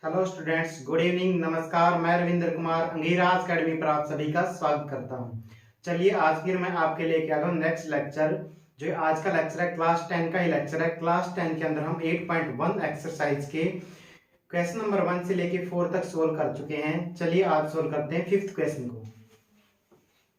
Hello students, good evening, नमस्कार। मैं Ravindra Kumar अंगीराज academy पर आप सभी का स्वागत करता हूं। चलिए आज फिर मैं आपके लिए क्या हूं नेक्स्ट लेक्चर। जो आज का लेक्चर है क्लास 10 का ही लेक्चर है। क्लास 10 के अंदर हम 8.1 एक्सरसाइज के क्वेश्चन नंबर 1 से लेके 4 तक सोल्व कर चुके हैं। चलिए आज सोल्व करते हैं फिफ्थ क्वेश्चन को।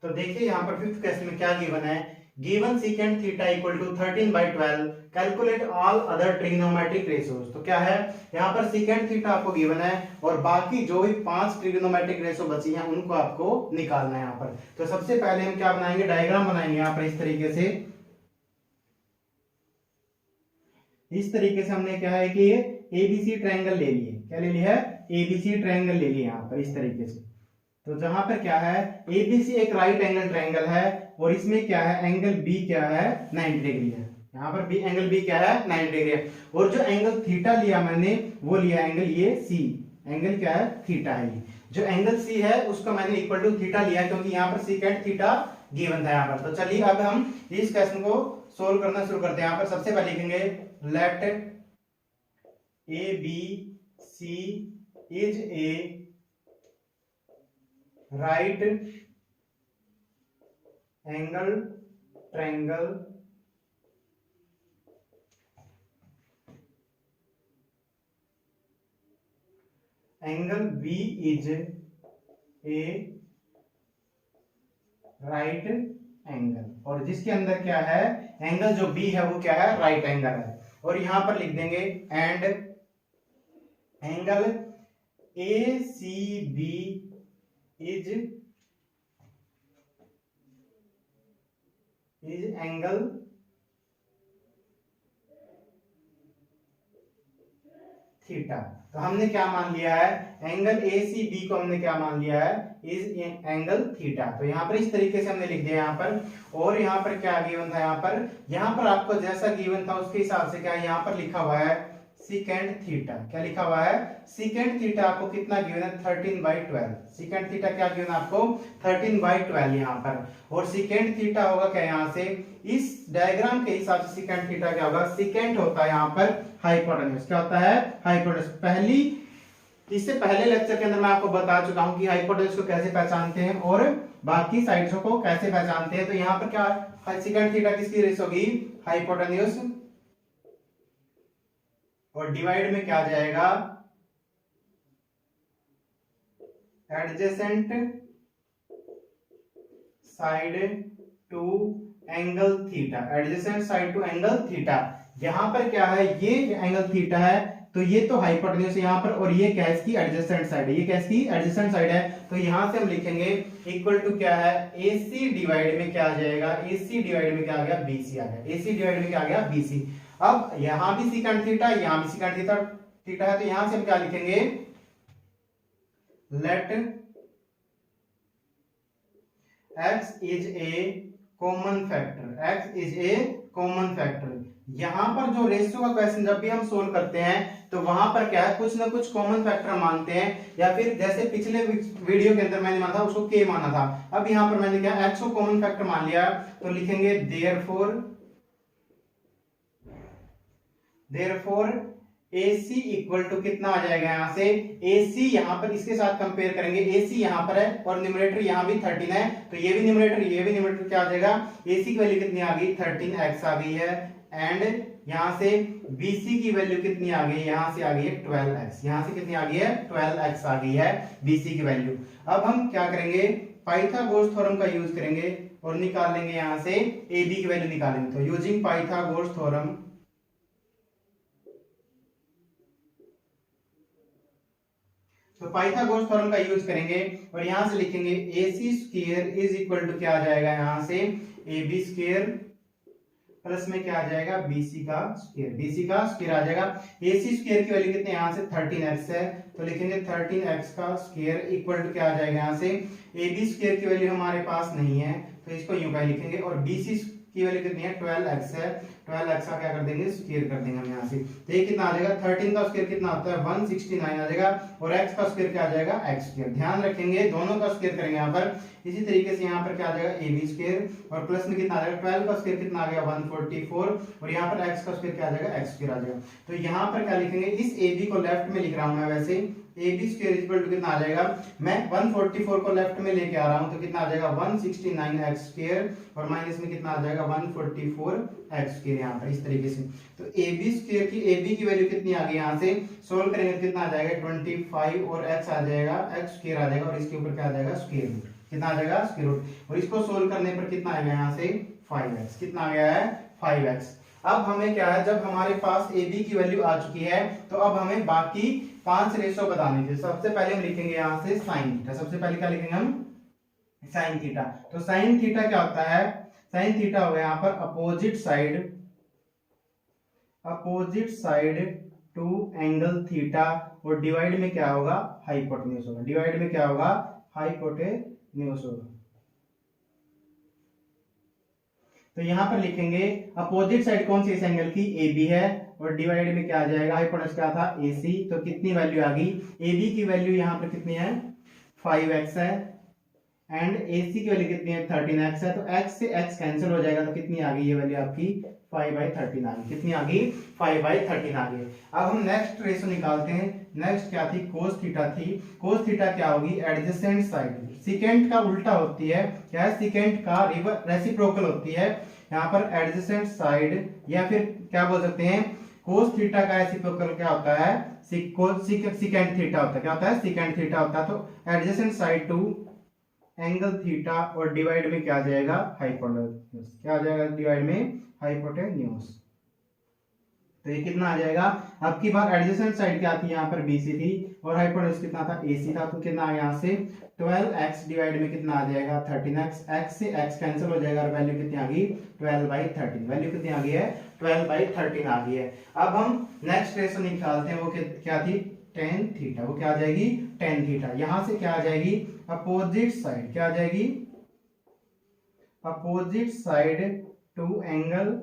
तो देखिए यहाँ पर फिफ्थ क्वेश्चन में क्या गिवन है। Given secant theta equal to 13/12, calculate all other trigonometric ratios. तो क्या है यहाँ पर secant थीटा आपको गिवन है और बाकी जो भी 5 ट्रिग्नोमेट्रिक रेशियो बची हैं उनको आपको निकालना है यहाँ पर। तो सबसे पहले हम क्या बनाएंगे, डायग्राम बनाएंगे यहाँ पर इस तरीके से। इस तरीके से हमने क्या है कि एबीसी ट्रायंगल ले लिए। क्या ले लिया है, एबीसी ट्रायंगल ले लिए यहाँ पर इस तरीके से। तो जहां पर क्या है एबीसी एक राइट एंगल ट्रायंगल है और इसमें क्या है एंगल बी क्या है 90 डिग्री है। यहाँ पर बी एंगल बी क्या है 90 डिग्री है। और जो एंगल थीटा लिया मैंने वो लिया एंगल ये सी, एंगल क्या है थीटा है। जो एंगल सी है उसको मैंने इक्वल टू थीटा लिया क्योंकि यहाँ पर सेकंड थीटा गिवन था यहाँ पर। तो चलिए अब हम इस क्वेश्चन को सोल्व करना शुरू करते हैं। यहाँ पर सबसे पहले लिखेंगे let A B C is a right angle triangle angle B is a right angle, और जिसके अंदर क्या है एंगल जो बी है वो क्या है राइट एंगल है। और यहां पर लिख देंगे and angle A C B is angle theta. तो हमने क्या मान लिया है एंगल ए सी बी को हमने क्या मान लिया है इज एंगल थीटा। तो यहाँ पर इस तरीके से हमने लिख दिया यहाँ पर। और यहाँ पर क्या गिवन था, यहाँ पर आपको जैसा गिवन था उसके हिसाब से क्या यहाँ पर लिखा हुआ है सेकेंड थीटा। क्या लिखा हुआ है सेकेंड थीटा आपको कितना गिवन है 13/12। सेकेंड थीटा क्या गिवन आपको 13/12 यहाँ पर। और सेकेंड थीटा होगा क्या यहाँ से इस डायग्राम के हिसाब से सेकेंड थीटा क्या होगा, सेकेंड होता है यहाँ पर हाइपोटेन्यूज। क्या होता है हाइपोटेन्यूज। इससे पहले लेक्चर के अंदर मैं आपको बता चुका हूं कि हाइपोटेन्यूज को कैसे पहचानते हैं और बाकी साइड्स को कैसे पहचानते हैं। तो यहाँ पर क्या सेकेंड थीटा किसकी रेशियो होगी हाइपोटेन्यूज, और डिवाइड में क्या जाएगा adjacent side to angle theta. Adjacent side to angle theta, यहां पर क्या है ये एंगल थीटा है तो ये तो हाइपोटेन्यूज यहाँ पर, और ये क्या है इसकी एडजेसेंट साइड है। ये क्या इसकी एडजेसेंट साइड है। तो यहां से हम लिखेंगे इक्वल टू क्या है AC डिवाइड में क्या आ जाएगा, AC डिवाइड में क्या आ गया BC आ गया। AC डिवाइड में क्या आ गया BC। अब यहां भी सेकंड थीटा यहां भी सेकंड थीटा है। तो यहां से हम क्या लिखेंगे let x is a common factor. x is a common factor. यहां पर जो रेशियो का क्वेश्चन जब भी हम सोल्व करते हैं तो वहां पर क्या है कुछ ना कुछ कॉमन फैक्टर मानते हैं, या फिर जैसे पिछले वीडियो के अंदर मैंने माना था उसको k माना था। अब यहां पर मैंने क्या x को कॉमन फैक्टर मान लिया। तो लिखेंगे देयरफॉर AC इक्वल टू कितना आ जाएगा यहाँ से AC यहाँ पर इसके साथ कंपेयर करेंगे। AC यहाँ पर है और न्यूमरेटर यहाँ भी 13 है तो ये भी न्यूमरेटर क्या आ जाएगा AC की वैल्यू कितनी आ गई 13x आ गई है। एंड यहाँ से BC की वैल्यू कितनी आ गई, यहाँ से आ गई है 12x। यहाँ से कितनी आ गई है 12x आ गई है BC की वैल्यू। अब हम क्या करेंगे पाइथागोरस थ्योरम का यूज करेंगे और निकाल लेंगे यहाँ से AB की वैल्यू निकालेंगे। तो यूजिंग पाइथागोरस थ्योरम, तो पाइथागोरस थ्योरम का यूज करेंगे और यहां से लिखेंगे AC square is equal to क्या आ जाएगा यहाँ से AB स्क्वायर प्लस में क्या आ जाएगा BC का स्क्वायर आ जाएगा। AC स्क्वायर की वैल्यू कितनी यहाँ से 13x है तो लिखेंगे 13x का स्क्वायर इक्वल टू क्या आ जाएगा यहाँ से AB स्क्वायर की वैल्यू हमारे पास नहीं है तो इसको यूं का लिखेंगे, और BC की वैल्यू कितनी है 12x है 12x का क्या कर देंगे, स्क्वायर कर देंगे हम यहाँ से। तो ये कितना आ जाएगा, 13 का स्क्वायर कितना होता है 169 आ जाएगा, और x का स्क्वायर क्या आ जाएगा x स्क्वायर। ध्यान रखेंगे दोनों का स्क्वायर करेंगे यहाँ पर। इसी तरीके से यहाँ पर क्या आ जाएगा ab स्क्वायर, और प्लस में कितना आ जाएगा 12 का स्क्वायर कितना आ गया 144, और यहाँ पर x का स्क्वायर क्या आ जाएगा x स्क्वायर आ जाएगा। तो यहाँ पर क्या लिखेंगे, इस ab को लेफ्ट में लिख रहा हूँ मैं, वैसे ab स्क्वायर इक्वल टू कितना आ जाएगा, मैं 144 को लेफ्ट में लेके आ रहा हूँ तो कितना आ जाएगा 169x स्क्वायर, और माइनस में कितना आ जाएगा 144x स्क्वायर यहाँ पर इस तरीके से। तो ab स्क्वायर की ab की वैल्यू कितनी आ गई, यहाँ से सोल्व करेंगे तो कितना आ जाएगा 25, और x आ जाएगा x स्क्वायर आ जाएगा, और इसके ऊपर क्या आ जाएगा स्क्वायर रूट, कितना आ जाएगा स्क्वायर रूट, और इसको सोल्व करने पर कितना आएगा यहाँ से 5x, कितना आ गया है 5x। अब हमें क्या है, जब हमारे पास ab की वैल्यू आ चुकी है तो अब हमें बाकी 5 रेशो बताने थे। सबसे पहले हम लिखेंगे यहाँ से साइन थीटा, सबसे पहले क्या लिखेंगे हम साइन थीटा। तो साइन थीटा क्या होता है, साइन थीटा हो गया यहाँ पर opposite side to angle theta, और डिवाइड में क्या होगा हाइपोटेन्यूज होगा, डिवाइड में क्या होगा हाइपोटेन्यूज होगा। तो यहां पर लिखेंगे अपोजिट साइड कौन सी इस एंगल की AB है, और डिवाइड में क्या आ जाएगा हाइपोटेन्यूज क्या था AC। तो कितनी वैल्यू आ गई, AB की वैल्यू यहां पर कितनी है 5x है, एंड AC की वैल्यू कितनी है 13x है। तो x से x कैंसिल हो जाएगा, तो कितनी आ गई ये वैल्यू आपकी 5/13 आ गई, कितनी आ गई 5/13 आ गई। अब हम नेक्स्ट रेशो निकालते हैं। नेक्स्ट क्या थी, कोस थीटा थी। कोस थीटा क्या होगी, एडजेसेंट साइड, सिकेंट का उल्टा होती है, क्या है सिकेंट का रेसिप्रोकल होती है यहाँ पर एडजेसेंट साइड, या फिर क्या बोल सकते हैं कोस थीटा का रेसिप्रोकल क्या होता है सिकेंट थीटा होता है, क्या होता है सिकेंट थीटा होता है। तो adjacent side to angle theta, और डिवाइड में क्या आ जाएगा हाइपोटेन्यूज, क्या आ जाएगा डिवाइड में हाइपोटेन्यूज। तो ये कितना आ जाएगा, अब की बार एडजेसेंट साइड क्या थी यहाँ पर BC थी, और हाइपोटेन्यूज कितना था AC था। तो कितना आ यहाँ से 12x डिवाइड में कितना आ जाएगा 13x, x से x कैंसिल हो जाएगा, और वैल्यू कितनी आ गई 12/13, वैल्यू कितनी आ गई है 12/13 आ गई है। अब हम नेक्स्ट रेशो निकालते हैं, वो क्या थी tan थीटा, वो क्या आ जाएगी tan थीटा। यहां से क्या आ जाएगी अपोजिट साइड, क्या आ जाएगी opposite side to angle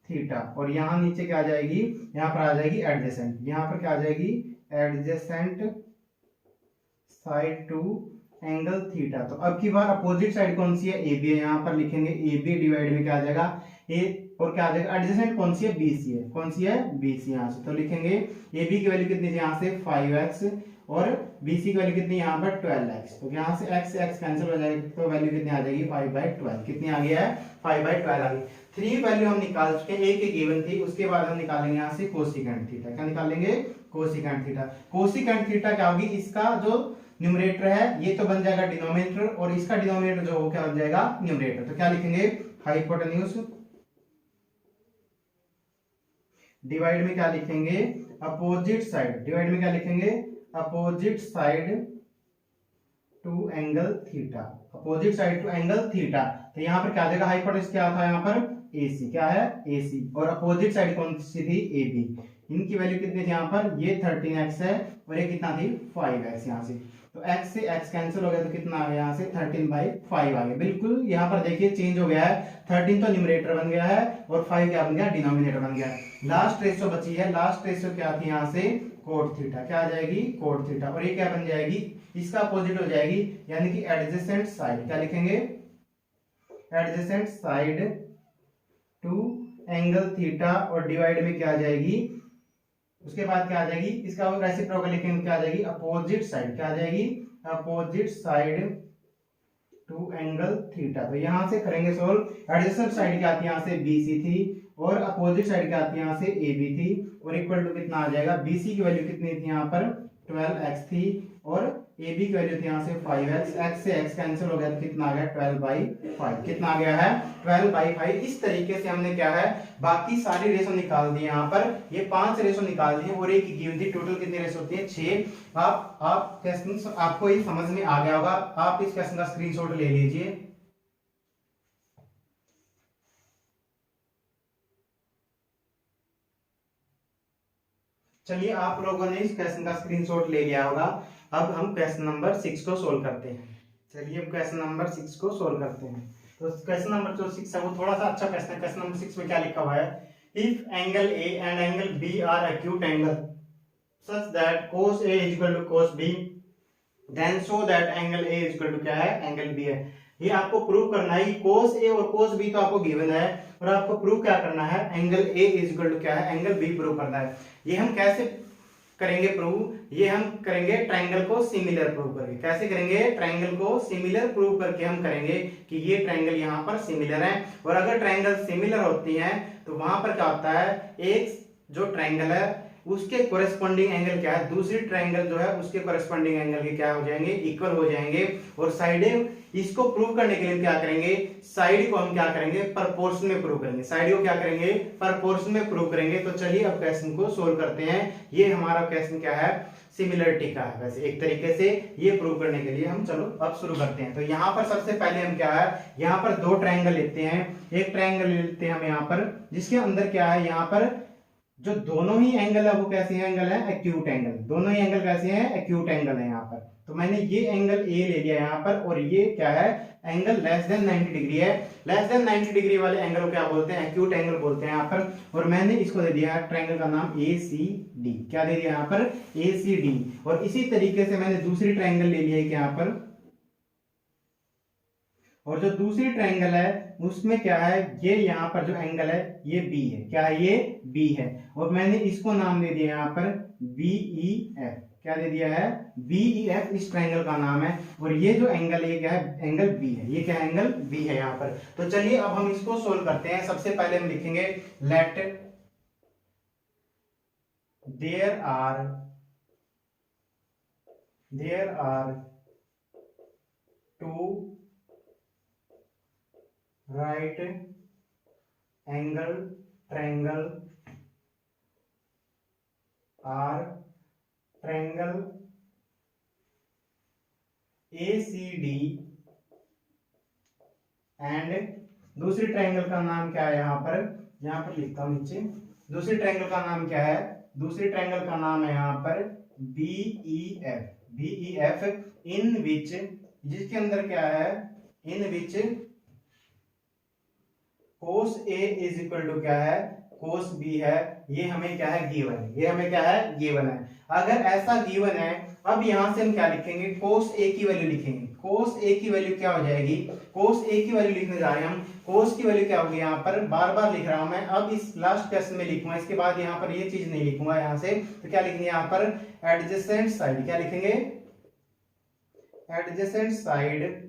theta, और यहां नीचे क्या आ जाएगी, यहां पर आ जाएगी एडजेसेंट, यहां पर क्या आ जाएगी adjacent side to angle theta. तो अब की बार अपोजिट साइड कौन सी है AB है, यहां पर लिखेंगे AB डिवाइड में क्या आ जाएगा A, और क्या आ जाएगा एडजेसेंट कौन सी है BC है, कौन सी है BC यहां से। तो लिखेंगे AB की वैल्यू कितनी थी यहाँ से 5x, और BC की वैल्यू कितनी यहाँ पर 12x। तो यहाँ से x कैंसिल हो जाएगी, तो वैल्यू कितनी आ जाएगी 5/12, कितनी आ गई है 5/12 आ गई। 3 वैल्यू हम निकाल चुके हैं, एक गिवन थी, उसके बाद हम निकालेंगे यहाँ से कोसिकेंट थीटा। क्या निकालेंगे कोसिकेंट थीटा। कोसिकेंट थीटा क्या होगी, इसका जो न्यूमरेटर है ये तो बन जाएगा डिनोमिनेटर, और इसका डिनोमिनेटर जो हो क्या बन जाएगा न्यूमरेटर। तो क्या लिखेंगे हाइपोटेन्यूज, डिवाइड में क्या लिखेंगे अपोजिट साइड, डिवाइड में क्या लिखेंगे opposite side to angle theta, opposite side to angle theta. तो यहाँ पर क्या आ जाएगा हाइपोटेन्यूज क्या था यहाँ पर AC, क्या है AC, और अपोजिट साइड कौन सी थी AB। इनकी वैल्यू कितनी थी यहाँ पर, ये 13x है, और ये कितना थी 5x यहाँ से। तो x से x कैंसिल हो गया, तो कितना आ गया यहाँ से 13/5 आ गया। बिल्कुल यहाँ पर देखिए चेंज हो गया है, 13 तो न्यूमरेटर बन गया है, और 5 क्या बन गया डिनोमिनेटर बन गया। लास्ट रेशो बची है, लास्ट रेशो क्या थी यहाँ से कोट थीटा, क्या आ जाएगी कोट थीटा, और ये क्या बन जाएगी इसका अपोजिट हो जाएगी, यानी कि एडजेसेंट साइड, क्या लिखेंगे adjacent side to angle theta, और डिवाइड में क्या आ जाएगी, उसके बाद क्या आ जाएगी इसका रेसिप्रोकल लिखेंगे, क्या आ जाएगी अपोजिट साइड, क्या आ जाएगी opposite side to angle theta. तो यहां से करेंगे सोल्व। एडजेसेंट साइड क्या थी यहाँ से BC थी, और अपोजिट साइड क्या थी यहाँ से AB थी, और इक्वल टू कितना आ जाएगा BC की वैल्यू कितनी थी यहाँ पर 12x थी, और AB की वैल्यू थी यहाँ से 5x, x से x कैंसिल हो गया, तो कितना आ गया 12/5, कितना आ गया है 12/5। इस तरीके से हमने क्या है बाकी सारी रेशो निकाल दी यहाँ पर, ये 5 रेशो निकाल दी और एक गिवन थी। टोटल कितनी रेशो होती है 6। आप क्वेश्चन आपको ये समझ में आ गया होगा, आप इस क्वेश्चन का स्क्रीनशॉट ले लीजिए। चलिए आप लोगों ने इस क्वेश्चन का स्क्रीनशॉट ले लिया होगा। अब हम क्वेश्चन नंबर 6 को सोल्व करते हैं। चलिए हम क्वेश्चन नंबर 6 को सोल्व करते हैं। तो क्वेश्चन नंबर जो 6 है वो थोड़ा सा अच्छा क्वेश्चन है। क्वेश्चन नंबर 6 में क्या लिखा हुआ है, If angle A and angle B are acute angle such that cos A is equal to cos B, then show that angle A is equal to क्या है, एंगल B है। ये आपको प्रूव करना है। cos A और cos B तो आपको गिवन है, और आपको प्रूव क्या करना है, angle A is equal to क्या है, एंगल B प्रूव करना है। ये हम कैसे करेंगे प्रूव, ये हम करेंगे ट्रायंगल को सिमिलर प्रूव करके। कैसे करेंगे, ट्रायंगल को सिमिलर प्रूव करके हम करेंगे कि ये ट्रायंगल यहाँ पर सिमिलर है, और अगर ट्रायंगल सिमिलर होती हैं तो वहां पर क्या होता है, एक जो ट्रायंगल है उसके कोरेस्पॉन्डिंग एंगल क्या है, दूसरी ट्रायंगल जो है उसके कोरेस्पॉन्डिंग एंगल के क्या हो जाएंगे, इक्वल हो जाएंगे। और साइडें, इसको प्रूव करने के लिए क्या करेंगे, साइड को हम क्या करेंगे, प्रोपोर्शन में प्रूव करेंगे। साइड को क्या करेंगे, प्रोपोर्शन में प्रूव करेंगे। तो चलिए अब क्वेश्चन को सोल्व करते हैं। ये हमारा क्वेश्चन क्या है, सिमिलरिटी का है। वैसे एक तरीके से ये प्रूव करने के लिए हम चलो अब शुरू करते हैं। तो यहाँ पर सबसे पहले हम क्या है, यहाँ पर दो ट्रायंगल लेते हैं। एक ट्रायंगल लेते हैं हम यहाँ पर, जिसके अंदर क्या है, यहाँ पर जो दोनों ही एंगल है वो कैसे हैं, एंगल है एक्यूट एंगल। दोनों ही एंगल कैसे हैं, एक्यूट एंगल है यहाँ पर। तो मैंने ये एंगल ए ले लिया यहाँ पर, और ये क्या है, एंगल लेस देन 90 डिग्री है। लेस देन 90 डिग्री वाले एंगल को क्या बोलते हैं, एक्यूट एंगल बोलते हैं यहाँ पर। और मैंने इसको दे दिया ट्रायंगल का नाम ACD। क्या दे दिया यहाँ पर, ACD। और इसी तरीके से मैंने दूसरी ट्रायंगल ले लिया है यहाँ पर, और जो दूसरी ट्रायंगल है उसमें क्या है, ये यहाँ पर जो एंगल है ये B है। क्या है, ये B है। और मैंने इसको नाम दे दिया यहाँ पर BEF। क्या दे दिया है, BEF इस ट्रायंगल का नाम है। और ये जो एंगल है क्या है, एंगल B है। ये क्या है, एंगल B है यहाँ पर। तो चलिए अब हम इसको सोल्व करते हैं। सबसे पहले हम लिखेंगे let there are two right angle triangle are triangle ACD and दूसरी ट्रायंगल का नाम क्या है, यहाँ पर लिखता हूं नीचे। दूसरी ट्रायंगल का नाम क्या है, दूसरी ट्रायंगल का नाम है यहाँ पर BEF इन विच, जिसके अंदर क्या है, in which cos A is equal to क्या है, cos B है। ये हमें क्या है, गिवन है। ये हमें क्या है, गिवन है। अगर ऐसा गिवन है, अब यहां से हम क्या लिखेंगे, cos A की वैल्यू लिखेंगे। cos A की वैल्यू क्या हो जाएगी, cos A की वैल्यू लिखने जा रहे हैं हम। cos की वैल्यू क्या होगी, यहाँ पर बार बार लिख रहा हूं मैं, अब इस लास्ट क्वेश्चन में लिखूंगा, इसके बाद यहाँ पर ये चीज नहीं लिखूंगा यहाँ से। तो क्या लिखेंगे यहाँ पर, एडजेसेंट साइड। क्या लिखेंगे, adjacent side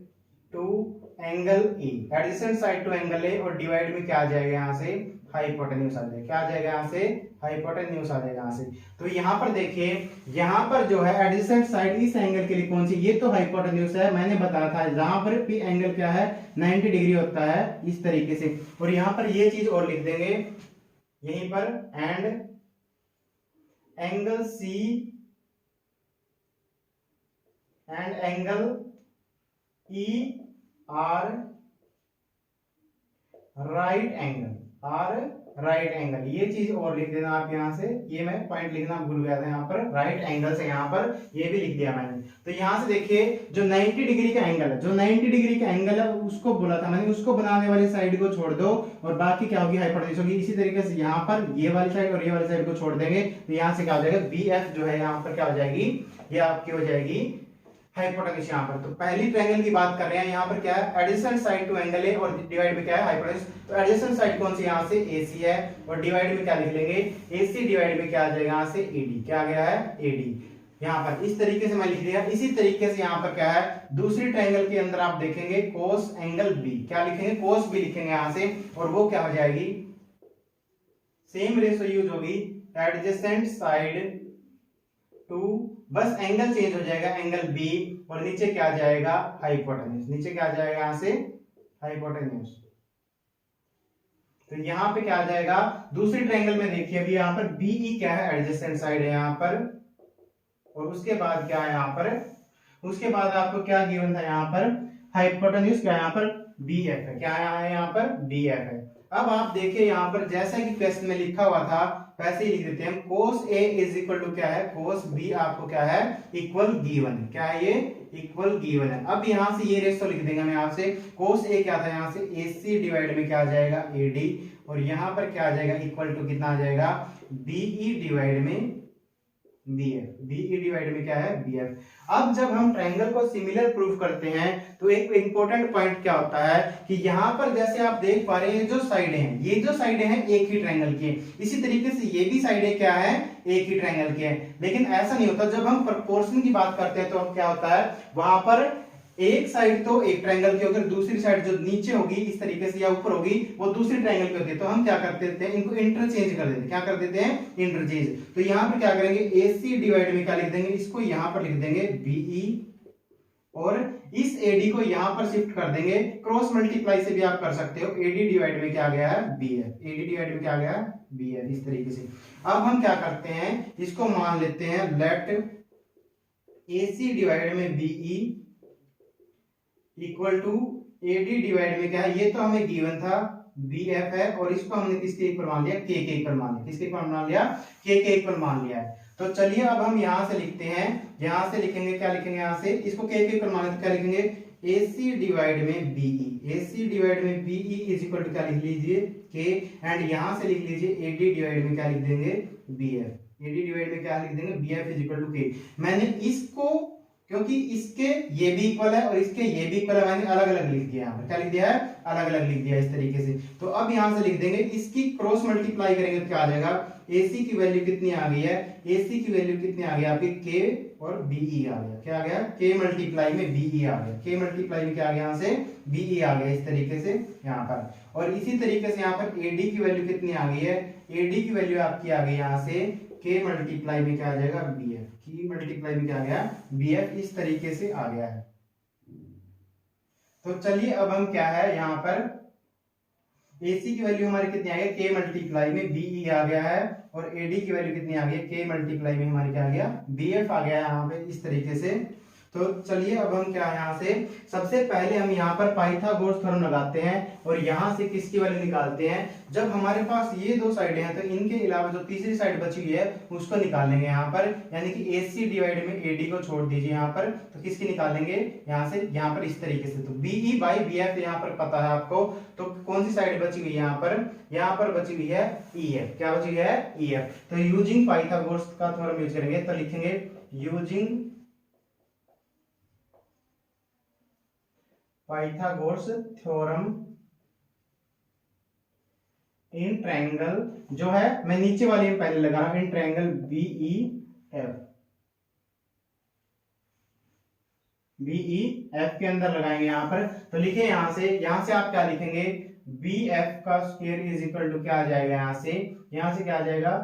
to angle A. Adjacent side to angle A, और डिवाइड में क्या आ जाएगा यहाँ से, हाइपोटेन्यूज आ जाएगा। क्या आ जाएगा यहाँ से, हाइपोटेन्यूज आ जाएगा यहाँ से। तो यहाँ पर देखिए, यहाँ पर जो है एडजेसेंट साइड इस एंगल के लिए कौन सी, ये तो हाइपोटेन्यूज है। मैंने बताया था जहां पर भी एंगल क्या है, 90 डिग्री होता है इस तरीके से। और यहाँ पर ये चीज और लिख देंगे यहीं पर, and angle C and angle E are right angle. ये चीज और लिख देना आप यहाँ से। ये मैं पॉइंट लिखना भूल गया था, यहाँ पर राइट एंगल से यहाँ पर ये भी लिख दिया मैंने। तो यहाँ से देखिए, जो 90 डिग्री का एंगल है, जो 90 डिग्री का एंगल है उसको बोला था मैंने, उसको बनाने वाली साइड को छोड़ दो और बाकी क्या होगी, हाइपोटेन्यूज होगी। इसी तरीके से यहाँ पर ये वाली साइड और ये वाली साइड को छोड़ देंगे, तो यहाँ से क्या हो जाएगा, BF जो है यहाँ पर क्या हो जाएगी, ये आपकी हो जाएगी हाइपोटेन्यूज यहाँ पर। तो पहली ट्रायंगल की बात कर रहे हैं, यहाँ पर क्या है, एडजेसेंट साइड टू एंगल है, और डिवाइड में क्या है, हाइपोटेन्यूज। तो एडजेसेंट साइड कौन सी, यहाँ से AC है, और डिवाइड में क्या लिख लेंगे, AC डिवाइड में क्या आ जाएगा, यहाँ से AD। क्या आ गया है, AD। यहाँ पर इस तरीके से मैं लिख दिया। इसी तरीके से यहाँ पर क्या है, दूसरी ट्रायंगल के अंदर आप देखेंगे cos एंगल B। क्या लिखेंगे, cos B लिखेंगे यहाँ से, और वो क्या हो जाएगी, सेम रेशो यूज होगी, एडजेसेंट साइड टू, बस एंगल चेंज हो जाएगा, एंगल B, और नीचे क्या आ जाएगा, हाइपोटेन्यूज। नीचे क्या आ जाएगा, यहाँ से हाइपोटेन्यूज। तो यहाँ पे क्या आ जाएगा, दूसरी ट्रायंगल में देखिए अभी यहाँ पर BE क्या है, एडजेसेंट साइड है यहाँ पर, और उसके बाद क्या है यहाँ पर, उसके बाद आपको क्या गिवन था यहाँ पर, हाइपोटेन्यूज क्या है यहाँ पर, BF है। क्या है यहाँ पर, BF है। अब आप देखिए यहाँ पर जैसा कि क्वेश्चन में लिखा हुआ था वैसे ही लिख देते हैं, cos A is equal to क्या है, cos B आपको क्या है, इक्वल गिवन है। क्या है, ये इक्वल गिवन है। अब यहाँ से ये रेशो लिख देंगे मैं यहाँ से, cos A क्या था यहाँ से, AC डिवाइड में क्या आ जाएगा, AD, और यहाँ पर क्या आ जाएगा इक्वल टू कितना आ जाएगा बीई डिवाइड में बीएफ। बीई डिवाइड में क्या है बीएफ। अब जब हम ट्रायंगल को सिमिलर प्रूफ करते हैं तो एक इंपॉर्टेंट पॉइंट क्या होता है कि यहाँ पर जैसे आप देख पा रहे हैं जो साइडें हैं, ये जो साइडें हैं एक ही ट्रायंगल की है, इसी तरीके से ये भी साइडें क्या है एक ही ट्रायंगल की है। लेकिन ऐसा नहीं होता, जब हम प्रोपोर्शन की बात करते हैं तो अब क्या होता है वहां पर एक साइड तो एक ट्रायंगल की होगी, दूसरी साइड जो नीचे होगी इस तरीके से या ऊपर होगी वो दूसरी ट्रायंगल की होती है। तो हम क्या कर देते हैं इनको इंटरचेंज कर देते हैं। क्या कर देते हैं इंटरचेंज। तो यहाँ पर क्या करेंगे AC डिवाइड में क्या लिख देंगे, इसको यहाँ पर लिख देंगे BE और इस AD को यहाँ पर शिफ्ट कर देंगे। क्रॉस मल्टीप्लाई से भी आप कर सकते हो। AD डिवाइड में क्या गया है BF। AD डिवाइड में क्या गया है BF। इस तरीके से अब हम क्या करते हैं इसको मान लेते हैं लेट AC डिवाइड में BE equal to AD divide में क्या है, ये तो हमें गिवन था BF है और इसको हमने किसके इक्वल मान लिया K के इक्वल मान लिया। किसके इक्वल मान लिया K के इक्वल मान लिया है। तो चलिए अब हम यहां से लिखते हैं, यहां से लिखेंगे क्या लिखेंगे यहाँ से इसको K के इक्वल मान क्या लिखेंगे AC डिवाइड में BE। AC डिवाइड में BE इज इक्वल टू क्या लिख लीजिए K एंड यहां से लिख लीजिए AD डिवाइड में क्या लिख देंगे BF। AD डिवाइड में क्या लिख देंगे BF is equal to K। मैंने इसको क्योंकि इसके ये भी इक्वल है और इसके ये भी इक्वल है मैंने अलग अलग लिख दिया। यहाँ पर क्या लिख दिया है अलग अलग लिख दिया इस तरीके से। तो अब यहां से लिख देंगे इसकी क्रॉस मल्टीप्लाई करेंगे तो क्या आ जाएगा AC की वैल्यू कितनी आ गई है, AC की वैल्यू कितनी आ गई आपकी K और BE आ गया। क्या आ गया K मल्टीप्लाई में BE आ गया। K मल्टीप्लाई में क्या आ गया यहाँ से BE आ गया इस तरीके से यहाँ पर। और इसी तरीके से यहाँ पर AD की वैल्यू कितनी आ गई है, AD की वैल्यू आपकी आ गई यहाँ से K मल्टीप्लाई में क्या आ जाएगा BF। K मल्टीप्लाई में क्या आ गया BF। इस तरीके से आ गया है। तो चलिए अब हम क्या है यहाँ पर AC की वैल्यू हमारी कितनी आ गई K मल्टीप्लाई में BE आ गया है और AD की वैल्यू कितनी आ गई K मल्टीप्लाई में हमारी क्या आ गया BF आ गया है यहाँ पे इस तरीके से। तो चलिए अब हम क्या यहाँ से सबसे पहले हम यहाँ पर पाइथागोरस थ्योरम लगाते हैं और यहाँ से किसकी वैल्यू निकालते हैं। जब हमारे पास ये दो साइडें हैं तो इनके अलावा जो तीसरी साइड बची हुई है उसको निकालेंगे यहाँ पर, यानी कि AC डिवाइड में AD को छोड़ दीजिए यहाँ पर। तो किसकी निकालेंगे यहाँ से यहाँ पर इस तरीके से। तो BE बाई BF यहाँ पर पता है आपको। तो कौन सी साइड बची हुई है यहाँ पर बची हुई है EF। क्या बची हुई है EF। तो यूजिंग पाइथागोरस का थ्योरम यूज करेंगे तो लिखेंगे using Pythagoras theorem in triangle जो है मैं नीचे वाले में पहले लगा रहा हूं इन ट्रायंगल BEF के अंदर लगाएंगे यहाँ पर। तो लिखे यहाँ से आप क्या लिखेंगे BF का स्क्वायर इज इक्वल टू क्या आ जाएगा यहाँ से क्या आ जाएगा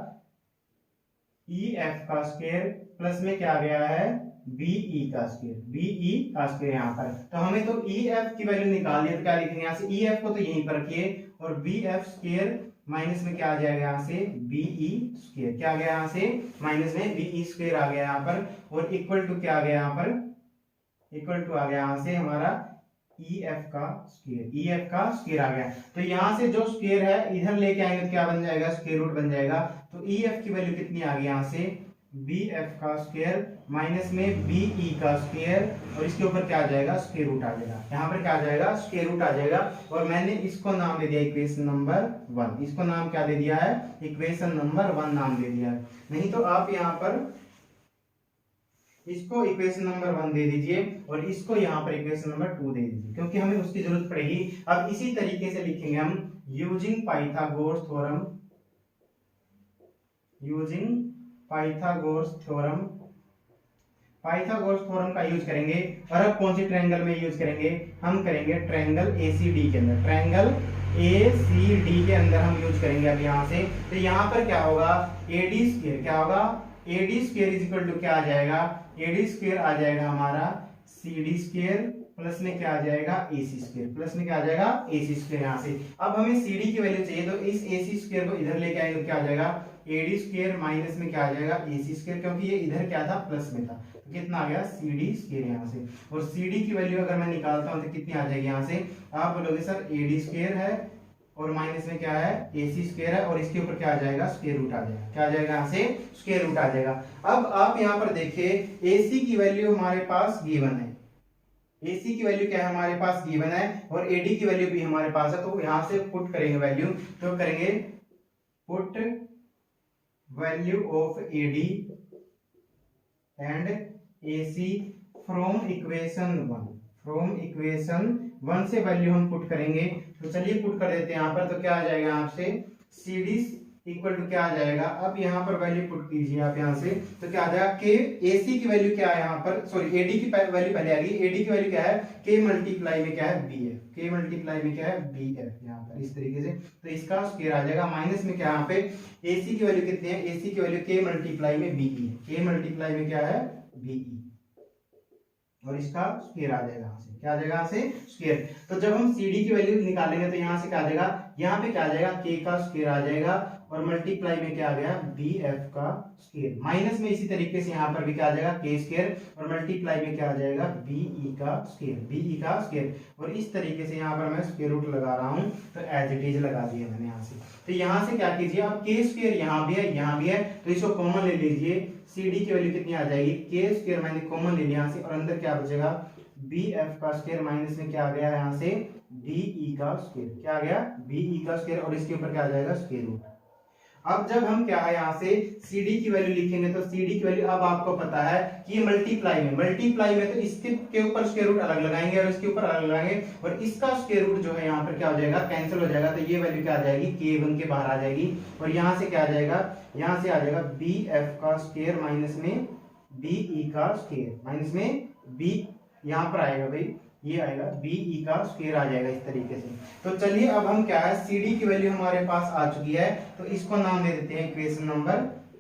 EF का स्क्वायर प्लस में क्या आ गया है BE का स्क्वायर यहाँ पर। तो हमें तो EF की वैल्यू निकालनी है तो क्या लिखेंगे यहाँ से EF को तो यहीं पर रखिए और BF स्क्वायर माइनस में क्या आ जाएगा यहाँ से BE स्क्वायर। क्या आ गया यहाँ से माइनस में BE स्क्वायर आ गया यहाँ पर और इक्वल टू क्या आ गया यहाँ पर इक्वल टू आ गया यहाँ से हमारा EF का स्क्वायर आ गया। तो यहाँ से जो स्क्वायर है इधर लेके आएंगे तो क्या बन जाएगा स्क्वायर रूट बन जाएगा। तो EF की वैल्यू कितनी आ गई यहाँ से BF का स्क्वायर माइनस में BE का स्क्वायर और इसके ऊपर क्या आ जाएगा स्क्वायर रूट आ जाएगा। यहाँ पर क्या आ जाएगा स्क्वायर रूट आ जाएगा और मैंने इसको नाम दे दिया इक्वेशन नंबर 1। इसको नाम क्या दे दिया है इक्वेशन नंबर 1 नाम दे दिया है। नहीं तो आप यहाँ पर इसको इक्वेशन नंबर 1 दे दीजिए और इसको यहाँ पर इक्वेशन नंबर 2 दे दीजिए क्योंकि हमें उसकी जरूरत पड़ेगी। अब इसी तरीके से लिखेंगे हम यूजिंग पाइथागोरस थ्योरम का यूज करेंगे। और अब कौन सी ट्रायंगल में यूज करेंगे, हम करेंगे ट्रायंगल ACD के अंदर। ट्रायंगल ACD के अंदर हम यूज करेंगे अब यहाँ से। तो यहाँ पर क्या होगा AD स्क्वायर क्या होगा AD square is equal to क्या आ जाएगा AD स्क्वायर आ जाएगा हमारा CD स्क्वायर प्लस में क्या आ जाएगा AC स्क्वायर प्लस में क्या आ जाएगा AC स्क्वायर। यहाँ से अब हमें CD की वैल्यू चाहिए तो इस AC स्क्वायर को इधर लेके आएंगे तो क्या आ जाएगा AD स्क्वायर माइनस में क्या आ जाएगा AC स्क्वायर क्योंकि ये इधर क्या था प्लस में था। तो कितना आ गया CD स्क्वायर यहाँ से। और CD की वैल्यू अगर मैं निकालता हूँ तो कितनी आ जाएगी यहाँ से आप बोलोगे सर AD स्क्वायर है और माइनस में क्या है AC स्क्वायर है और इसके ऊपर क्या आ जाएगा स्क्वायर रूट आ जाएगा। क्या आ जाएगा यहाँ से स्क्वायर रूट आ जाएगा। अब आप यहाँ पर देखिए AC की वैल्यू हमारे पास गिवन है AC की वैल्यू क्या है हमारे पास गिवन है और AD की वैल्यू भी हमारे पास है, तो यहां से पुट करेंगे वैल्यू, तो करेंगे put value of AD and AC from equation 1, from equation 1 से वैल्यू हम पुट करेंगे। तो चलिए पुट कर देते हैं यहाँ पर, तो क्या आ जाएगा यहाँ से CD इक्वल टू क्या आ जाएगा, अब यहाँ पर वैल्यू पुट कीजिए आप यहाँ से, तो क्या आ जाएगा के AC की वैल्यू क्या है यहाँ पर, सॉरी AD की वैल्यू पहले आ गई, AD की वैल्यू क्या है K मल्टीप्लाई में क्या है BF, K मल्टीप्लाई में क्या है BF यहाँ पर इस तरीके से, तो इसका स्क्वायर आ जाएगा माइनस में क्या यहाँ पे AC की वैल्यू कितनी है, AC की वैल्यू K मल्टीप्लाई में BE, K मल्टीप्लाई में क्या है BE और इसका स्क्वायर आ जाएगा यहाँ से, क्या आ जाएगा यहाँ से स्क्वायर। तो जब हम CD की वैल्यू निकालेंगे तो यहाँ से क्या आ जाएगा, यहाँ पे क्या आ जाएगा K का स्क्वायर आ जाएगा और मल्टीप्लाई में क्या आ गया BF का स्क्वायर, माइनस में इसी तरीके से यहाँ पर भी क्या आ जाएगा K स्क्वायर और मल्टीप्लाई में क्या आ जाएगा BE का स्क्वायर, BE का स्क्वायर, और इस तरीके से यहाँ पर मैं स्क्वायर रूट लगा रहा हूँ, तो एज इट इज लगा दिया मैंने यहाँ से। तो यहाँ से क्या कीजिए, अब K स्क्वायर यहाँ भी है यहाँ भी है, तो इसको कॉमन ले लीजिए, CD की वैल्यू कितनी आ जाएगी, K स्क्वायर मैंने कॉमन ले लिया यहाँ से और अंदर क्या बचेगा BF का स्क्वायर माइनस में क्या आ गया यहाँ से BE का स्क्वायर, क्या आ गया BE का स्क्वायर और इसके ऊपर क्या आ जाएगा स्क्वायर रूट। अब जब हम क्या है यहाँ से CD की वैल्यू लिखेंगे, तो CD की वैल्यू अब आपको पता है कि ये मल्टीप्लाई में तो इसके के ऊपर स्क्वायर रूट अलग लगाएंगे और इसके ऊपर अलग लगाएंगे और इसका स्क्वायर रूट जो है यहाँ पर क्या हो जाएगा कैंसिल हो जाएगा, तो ये वैल्यू क्या आ जाएगी K1 के बाहर आ जाएगी और यहाँ से क्या आ जाएगा, यहाँ से आ जाएगा BF का स्क्वायर माइनस में BE का स्क्वायर, माइनस में B यहाँ पर आएगा भाई, ये आएगा BE का स्क्वायर आ जाएगा इस तरीके से। तो चलिए अब हम क्या है CD की वैल्यू हमारे पास आ चुकी है, तो इसको नाम दे देते हैं इक्वेशन नंबर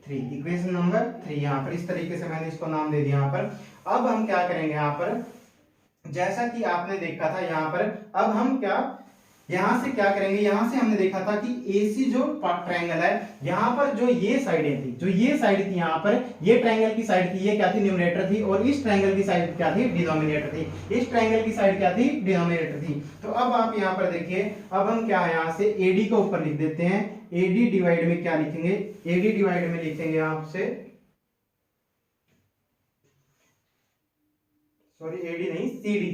3, इक्वेशन नंबर 3 यहाँ पर इस तरीके से मैंने इसको नाम दे दिया यहाँ पर। अब हम क्या करेंगे यहाँ पर, जैसा कि आपने देखा था यहाँ पर, अब हम क्या यहां से क्या करेंगे, यहां से हमने देखा था कि AC जो ट्रायंगल है यहाँ पर जो ये साइडें थी, जो ये साइड थी यहाँ पर, ये ट्रायंगल की साइड थी, ये क्या थी न्यूमरेटर थी और इस ट्रायंगल की साइड क्या थी डिनोमिनेटर थी, इस ट्रायंगल की साइड क्या थी डिनोमिनेटर थी। तो अब आप यहाँ पर देखिए, अब हम क्या है यहाँ से AD को ऊपर लिख देते हैं, AD डिवाइड में क्या लिखेंगे, AD डिवाइड में लिखेंगे आपसे, सॉरी AD नहीं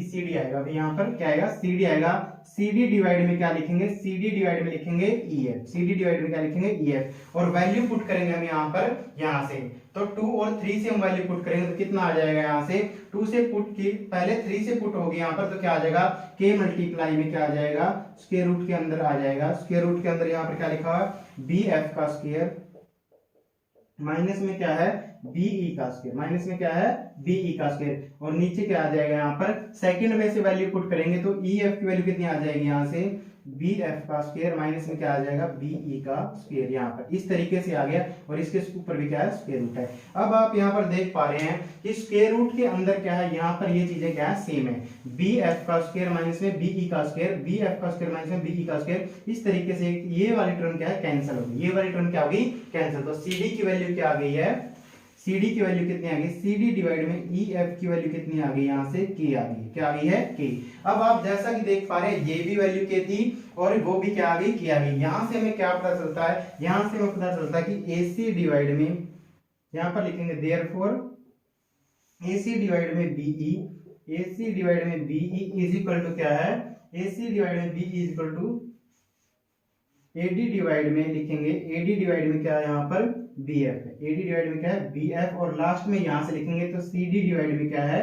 CD आएगा अभी यहाँ पर क्या आएगा CD आएगा, CD डिवाइड में क्या लिखेंगे, CD डिवाइड में लिखेंगे EF, CD डिवाइड में क्या लिखेंगे EF और वैल्यू पुट करेंगे हम यहाँ पर, यहाँ से तो 2 और 3 से हम वैल्यू पुट करेंगे तो कितना आ जाएगा, यहाँ से 2 से पुट की पहले 3 से पुट होगी यहाँ पर, तो क्या आ जाएगा K मल्टीप्लाई में क्या आ जाएगा स्क्वायर रूट के अंदर आ जाएगा, स्क्वायर रूट के अंदर यहाँ पर क्या लिखा हुआ BF का स्क्वायर माइनस में क्या है BE का स्क्वायर, माइनस में क्या है BE का स्क्वायर और नीचे क्या आ जाएगा यहाँ पर सेकंड में से वैल्यू पुट करेंगे तो EF की वैल्यू कितनी आ जाएगी यहाँ से BF का स्क्वायर माइनस में क्या आ जाएगा BE का स्क्वायर, यहाँ पर इस तरीके से आ गया और इसके ऊपर भी क्या है स्क्वायर रूट है। अब आप यहाँ पर देख पा रहे हैं कि स्क्वायर रूट के अंदर क्या है, यहाँ पर ये चीजें क्या है सेम है, BF का स्क्वायर माइनस में BE का स्क्वायर, BF का स्क्वायर माइनस में BE का स्क्वायर, इस तरीके से ये वाली टर्म क्या है कैंसिल हो गई, ये वाली टर्म क्या हो गई कैंसिल। तो CD की वैल्यू क्या आ गई है, CD की वैल्यू कितनी आ गई, CD डिवाइड में EF की वैल्यू कितनी आ गई, यहाँ से K आ गई, क्या आ गई है K। अब आप जैसा कि देख पा रहे हैं ये भी वैल्यू K थी और वो भी क्या आ गई K आ गई। यहाँ से हमें क्या पता चलता है, यहाँ से हमें पता चलता है कि AC डिवाइड में यहाँ पर लिखेंगे देयरफॉर AC डिवाइड में BE, AC डिवाइड में BE इज इक्वल टू क्या है, AC डिवाइड में BE is equal to AD divide में लिखेंगे, AD डिवाइड में क्या है यहाँ पर BF है, AD डिवाइड में क्या है BF और लास्ट में यहां से लिखेंगे तो CD डिवाइड में क्या है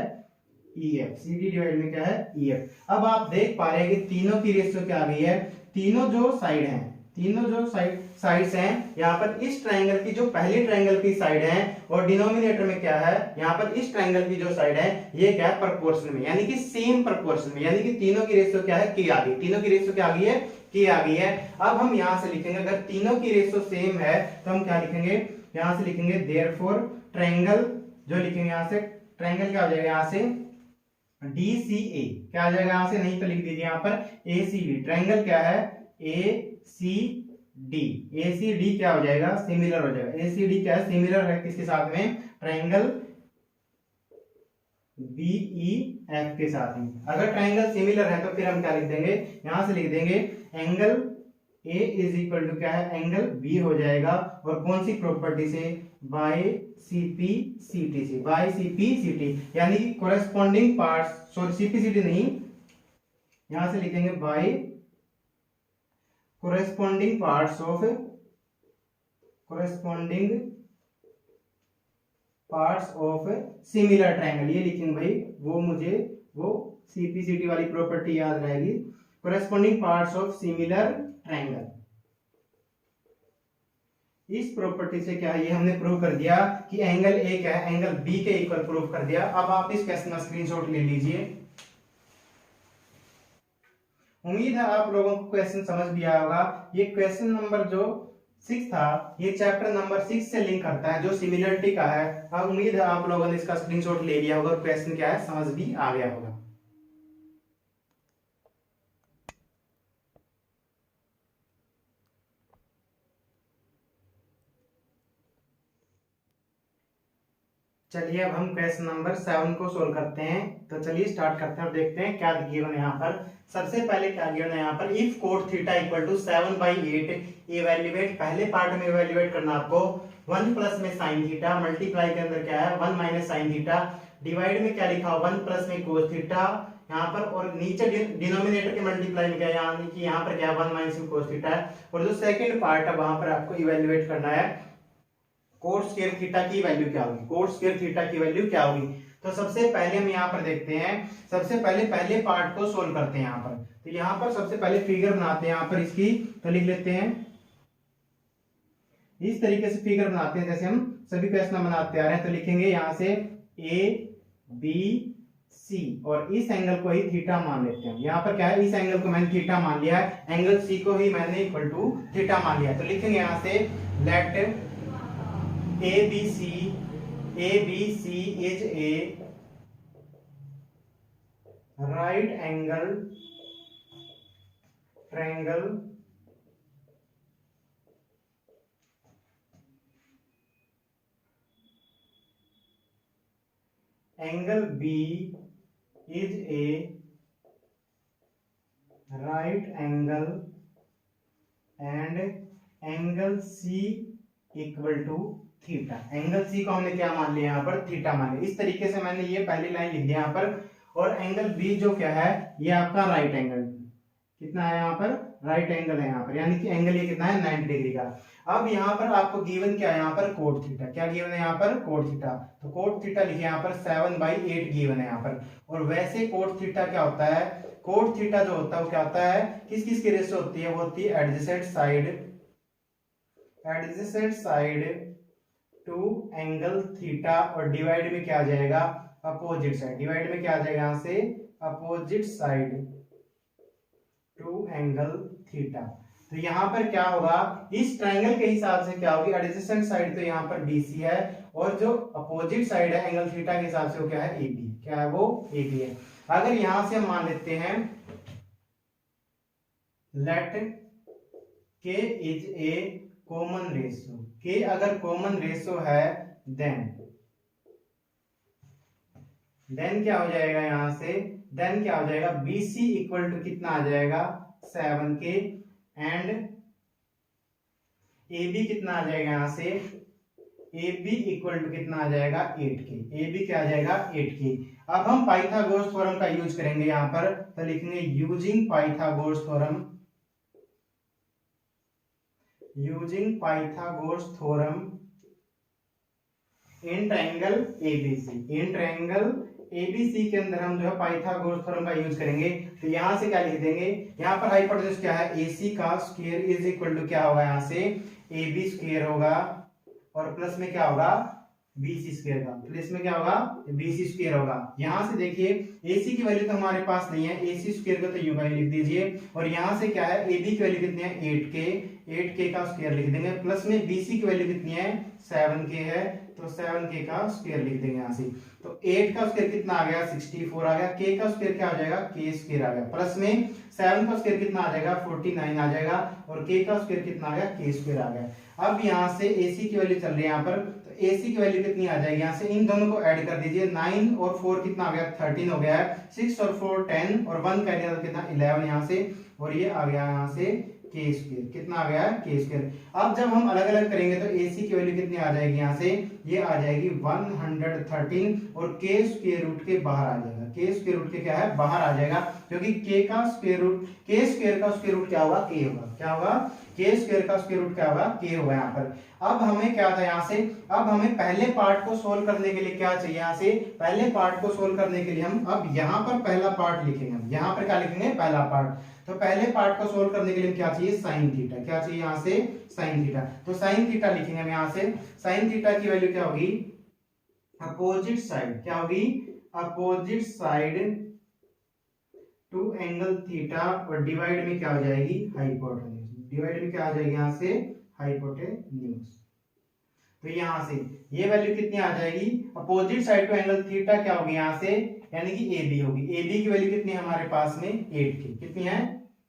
EF, CD डिवाइड में क्या है EF। अब आप देख पा रहे हैं कि तीनों की रेशियो क्या आ गई है, तीनों जो साइड हैं, तीनों जो साइड्स हैं यहाँ पर इस ट्रायंगल की जो पहली ट्रायंगल की साइड है और डिनोमिनेटर में क्या है यहाँ पर इस ट्रायंगल की जो साइड है ये क्या है प्रोपोर्शन में, यानी कि सेम प्रोपोर्शन में, यानी कि तीनों की रेशियो क्या है K आ गई, तीनों की रेशियो क्या आ गई है K आ गई है। अब हम यहाँ से लिखेंगे अगर तीनों की रेशियो सेम है तो हम क्या लिखेंगे, यहाँ से लिखेंगे देयरफॉर ट्रायंगल, जो लिखेंगे यहाँ से ट्रायंगल क्या हो जाएगा यहाँ से DCA, क्या आ जाएगा यहाँ से, नहीं तो लिख दीजिए यहाँ पर ACD, ट्रायंगल क्या है ACD क्या हो जाएगा सिमिलर हो जाएगा, ACD क्या है सिमिलर है किसके साथ में, ट्रायंगल BEF के साथ में। अगर ट्रायंगल सिमिलर है तो फिर हम क्या लिख देंगे, यहां से लिख देंगे angle A is equal to क्या है एंगल B हो जाएगा और कौन सी प्रॉपर्टी से, बाय CPCT बाय CPCT, यानी कि कोरेस्पॉन्डिंग पार्ट्स, सॉरी CPCT नहीं, यहां से लिखेंगे by corresponding parts of similar triangle, ये लिखेंगे भाई, वो मुझे वो CPCT वाली प्रॉपर्टी याद रहेगी, corresponding parts of similar triangle. इस प्रॉपर्टी से क्या है, ये हमने प्रूव कर दिया कि एंगल ए क्या है, एंगल बी के इक्वल प्रूव कर दिया। अब आप इस क्वेश्चन का स्क्रीनशॉट ले लीजिए। उम्मीद है आप लोगों को क्वेश्चन समझ भी आया होगा। ये क्वेश्चन नंबर जो 6 था, ये चैप्टर नंबर 6 से लिंक करता है, जो सिमिलरिटी का है। अब उम्मीद है आप लोगों ने इसका स्क्रीनशॉट ले लिया होगा और क्वेश्चन क्या है समझ भी आ गया होगा। चलिए अब हम क्वेश्चन नंबर 7 को सोल्व करते हैं। तो चलिए स्टार्ट करते हैं और देखते हैं क्या गिवन है यहाँ पर। सबसे पहले क्या गिवन है यहाँ पर, if cot theta equal to 7/8, evaluate, पहले पार्ट में इवेल्युएट करना आपको 1 प्लस में साइन थीटा, मल्टीप्लाई के अंदर क्या है 1 माइनस साइन थीटा, डिवाइड में क्या लिखा 1 प्लस में कोस थीटा यहाँ पर, और नीचे डिनोमिनेटर के मल्टीप्लाई में क्या है, यानी कि यहाँ पर क्या है 1 माइनस कोस थीटा है। और जो सेकंड पार्ट है वहां पर आपको इवेल्युएट करना है कोट स्क्वायर थीटा की वैल्यू क्या होगी, कोट स्क्वायर थीटा की वैल्यू क्या होगी। तो सबसे पहले हम यहाँ पर देखते हैं, सबसे पहले पार्ट को सोल्व करते हैं यहाँ पर। तो यहाँ पर सबसे पहले फिगर बनाते हैं यहाँ पर इसकी, तो लिख लेते हैं इस तरीके से फिगर बनाते हैं जैसे हम सभी क्वेश्चन बनाते आ रहे हैं। तो लिखेंगे यहाँ से ABC और इस एंगल को ही थीटा मान लेते हैं। यहाँ पर क्या है, इस एंगल को मैंने थीटा मान लिया है, एंगल C को ही मैंने इक्वल टू थीटा मान लिया है। तो लिखेंगे यहाँ से late ABC is a right angle triangle angle B is a right angle and angle C equal to theta. Angle C को हमने क्या मान लिया यहाँ पर, थीटा मान लिया। इस तरीके से मैंने ये पहली लाइन लिख दिया यहाँ पर। और एंगल बी जो क्या है, ये आपका राइट एंगल कितना है यहाँ पर, राइट एंगल है यहाँ पर, यानी कि एंगल ये कितना है 90 डिग्री का। अब यहाँ पर आपको गिवन क्या है यहाँ पर, कोट थीटा। क्या गिवन है यहाँ पर, कोट थीटा। तो कोट थीटा लिखे यहाँ पर 7/8 गिवन है यहाँ पर। और वैसे कोट थीटा क्या होता है, कोट थीटा जो होता है वो क्या होता है, किस किस की रेशो होती है, वो होती है adjacent side to angle theta, और डिवाइड में क्या आ जाएगा, अपोजिट साइड। डिवाइड में क्या आ जाएगा यहाँ से, opposite side to angle theta. तो यहाँ पर क्या होगा, इस ट्रायंगल के हिसाब से क्या होगी, एडजेसेंट साइड तो यहाँ पर BC है, और जो अपोजिट साइड है एंगल थीटा के हिसाब से वो क्या है, AB। क्या है वो, AB है। अगर यहां से हम मान लेते हैं let K is a common ratio, के अगर कॉमन रेशियो है देन क्या हो जाएगा, यहां से देन क्या हो जाएगा, BC इक्वल टू कितना आ जाएगा 7K, एंड AB कितना आ जाएगा, यहां से AB इक्वल टू कितना आ जाएगा 8K। AB क्या आ जाएगा 8K। अब हम पाइथागोरस थ्योरम का यूज करेंगे यहां पर। तो लिखेंगे using Pythagoras theorem in triangle ABC। In triangle ABC के अंदर हम जो है पाइथागोरस थ्योरम का यूज करेंगे। तो यहां से क्या लिख देंगे, यहां पर हाइपोटेनस क्या है, AC का स्क्वायर इज इक्वल टू क्या होगा, यहां से AB स्क्वायर होगा, और प्लस में क्या होगा BC स्क्वायर का, प्लस में क्या होगा BC स्क्वायर होगा। यहां से देखिए AC की वैल्यू तो हमारे पास नहीं है, AC स्क्वायर का तो यूं ही लिख दीजिए, और यहां से क्या है AB की वैल्यू कितनी है 8K का स्क्वायर लिख देंगे, प्लस में BC की वैल्यू कितनी है 7K है, तो 7K का स्क्वायर लिख देंगे यहां से। तो 8 का स्क्वायर कितना आ गया 64 आ गया, K का स्क्वायर क्या आ जाएगा K स्क्वायर आ गया, प्लस में 7 का स्क्वायर कितना आ जाएगा 49 आ जाएगा, और K का स्क्वायर कितना आ गया K स्क्वायर आ गया। अब यहाँ से AC की वैल्यू चल रही है यहाँ पर, तो AC की वैल्यू कितनी आ जाएगी, यहाँ से इन दोनों को ऐड कर दीजिए, 9 और 4 कितना आ गया 13 हो गया है, 6 और 4 10 और 1 कैरी कितना 11 यहाँ से, और ये आ गया यहाँ से के स्क्वायर, कितना आ गया के स्क्वायर। अब जब हम अलग अलग करेंगे तो AC की वैल्यू कितनी आ जाएगी यहाँ से, ये आ जाएगी 113 और के स्क्वायर रूट के बाहर आ जाएगा, के स्क्वायर रूट के क्या है बाहर आ जाएगा, क्योंकि के का स्क्वायर रूट, के स्क्वायर का स्क्वायर रूट क्या होगा के होगा, क्या होगा के स्क्वायर का स्क्वायर रूट क्या होगा के होगा यहाँ पर। अब हमें क्या था यहाँ से, अब हमें पहले पार्ट को सोल्व करने के लिए क्या चाहिए, यहाँ से पहले पार्ट को सोल्व करने के लिए हम अब यहाँ पर पहला पार्ट लिखेंगे, हम यहाँ पर क्या लिखेंगे पहला पार्ट। तो पहले पार्ट को सोल्व करने के लिए क्या चाहिए साइन थीटा, क्या चाहिए यहाँ से साइन थीटा। तो साइन थीटा लिखेंगे हम यहाँ से, साइन थीटा की वैल्यू क्या होगी अपोजिट साइड, क्या होगी opposite side to angle theta और डिवाइड में क्या हो जाएगी हाइपोटेन्यूज, डिवाइड में क्या आ जाएगी यहाँ से हाइपोटेन्यूज। तो यहाँ से ये वैल्यू कितनी आ जाएगी opposite side to angle theta क्या होगी यहाँ से, यानी कि ए बी होगी। ए बी की वैल्यू कितनी है हमारे पास में 8k, कितनी है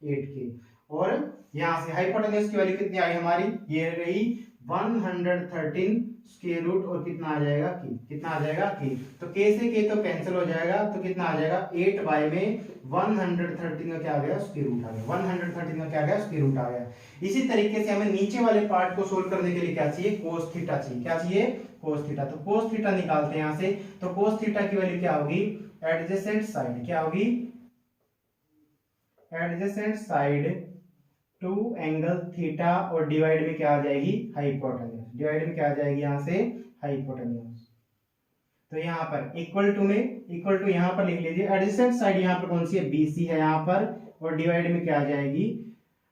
8k। और यहाँ से हाइपोटेन्यूज की वैल्यू कितनी आई हमारी, ये रही 113 स्क्वायर रूट और कितना आ जाएगा की, कितना आ जाएगा की। तो k से k तो कैंसिल हो जाएगा, तो कितना आ जाएगा 8 बाय में 113 का क्या आ गया स्क्वायर रूट आ गया, 113 का क्या आ गया स्क्वायर रूट आ गया। इसी तरीके से हमें नीचे वाले पार्ट को सोल्व करने के लिए क्या चाहिए कोस थीटा चाहिए, क्या चाहिए कोस थीटा। तो कोस थीटा निकालते हैं यहाँ से, तो कोस थीटा की वैल्यू क्या होगी एडजेसेंट साइड, क्या होगी adjacent side to angle theta और डिवाइड में क्या आ जाएगी हाइपोटेन्यूज, डिवाइड में क्या आ जाएगी यहाँ से हाइपोटेन्यूज। तो यहाँ पर इक्वल टू में इक्वल टू यहाँ पर लिख लीजिए, एडजेसेंट साइड यहाँ पर कौन सी है BC है यहाँ पर, और डिवाइड में क्या आ जाएगी,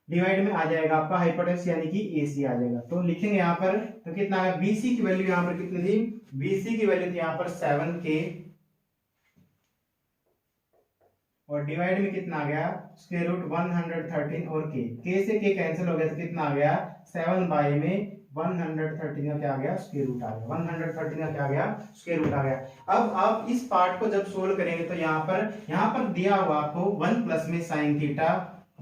डिवाइड में आ जाएगा आपका हाइपोटेन्यूज यानी कि AC आ जाएगा। तो लिखेंगे यहाँ पर, तो कितना है BC की वैल्यू यहाँ पर कितनी थी, BC की वैल्यू थी यहाँ पर 7k और डिवाइड में कितना आ गया स्क्वायर रूट 113 और k से k कैंसिल हो गया तो कितना आ गया 7 बाय में 113 का क्या आ गया स्क्वायर रूट आ गया, 113 का क्या आ गया स्क्वायर रूट आ गया। अब आप इस पार्ट को जब सोल्व करेंगे तो यहाँ पर दिया हुआ आपको 1 प्लस में साइन थीटा,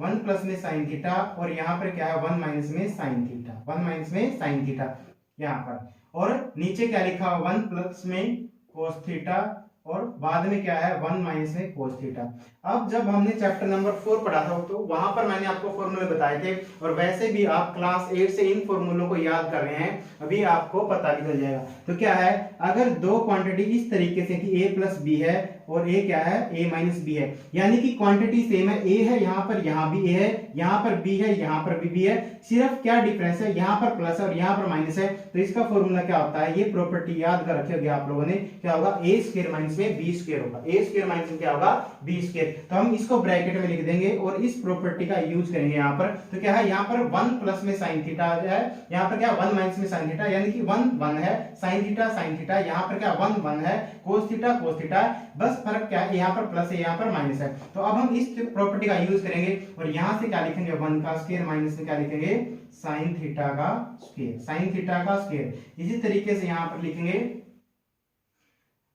1 प्लस में साइन थीटा और यहाँ पर क्या है 1 माइनस में साइन थीटा, 1 माइनस में साइन थीटा यहाँ पर, और नीचे क्या लिखा 1 प्लस में कोस थीटा और बाद में क्या है 1 माइनस में कोस थीटा। अब जब हमने चैप्टर नंबर 4 पढ़ा था तो वहां पर मैंने आपको फॉर्मूले बताए थे, और वैसे भी आप क्लास 8 से इन फॉर्मूलों को याद कर रहे हैं, अभी आपको पता भी चल जाएगा। तो क्या है अगर दो क्वांटिटी इस तरीके से कि a प्लस बी है और a क्या है a माइनस बी है, यानी कि क्वांटिटी सेम है, a है यहाँ पर, यहाँ भी a है, यहाँ पर b है, यहाँ पर भी b है, सिर्फ क्या डिफरेंस है यहाँ पर प्लस है और यहाँ पर माइनस है। तो इसका फॉर्मूला क्या होता है, ये प्रॉपर्टी याद कर रखे होगे आप लोगों ने, क्या होगा a स्क्वायर माइनस में b स्क्वायर होगा, a स्क्वायर माइनस में क्या होगा b स्क्वायर। तो हम इसको ब्रैकेट में लिख देंगे और इस प्रॉपर्टी का यूज करेंगे यहाँ पर। तो क्या है यहाँ पर 1 प्लस में साइन थीटा है, यहाँ पर क्या 1 माइनस में साइन थीटा, यानी कि 1 1 है, साइन थीटा, यहाँ पर क्या 1 1 है, कोस थीटा, बस फर्क क्या है यहाँ पर प्लस है यहाँ पर माइनस है। तो अब हम इस प्रॉपर्टी का यूज करेंगे और यहाँ से क्या लिखेंगे 1 का स्क्वायर माइनस में क्या लिखेंगे साइन थीटा का स्क्वायर, साइन थीटा का स्क्वायर। इसी तरीके से यहाँ पर लिखेंगे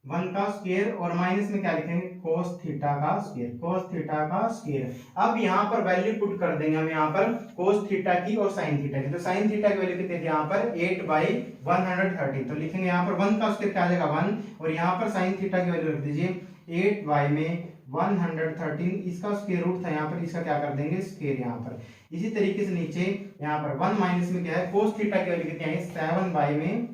1 का स्क्वायर और माइनस में क्या लिखेंगे कोस थीटा का स्क्वायर, कोस थीटा का स्क्वायर। अब यहाँ पर वैल्यू पुट कर देंगे हम यहाँ पर कोस थीटा की और साइन थीटा की। तो साइन थीटा की वैल्यू कितनी थी यहाँ पर 8 बाई 113। तो लिखेंगे यहाँ पर 1 का स्क्वायर क्या आ जाएगा 1 और यहाँ पर साइन थीटा की वैल्यू रख दीजिए 8 बाई में 113, इसका स्क्वायर रूट था यहाँ पर, इसका क्या कर देंगे स्क्वायर यहाँ पर। इसी तरीके से नीचे यहाँ पर 1 माइनस में क्या है कोस थीटा की वैल्यू कितनी है 7 बाई में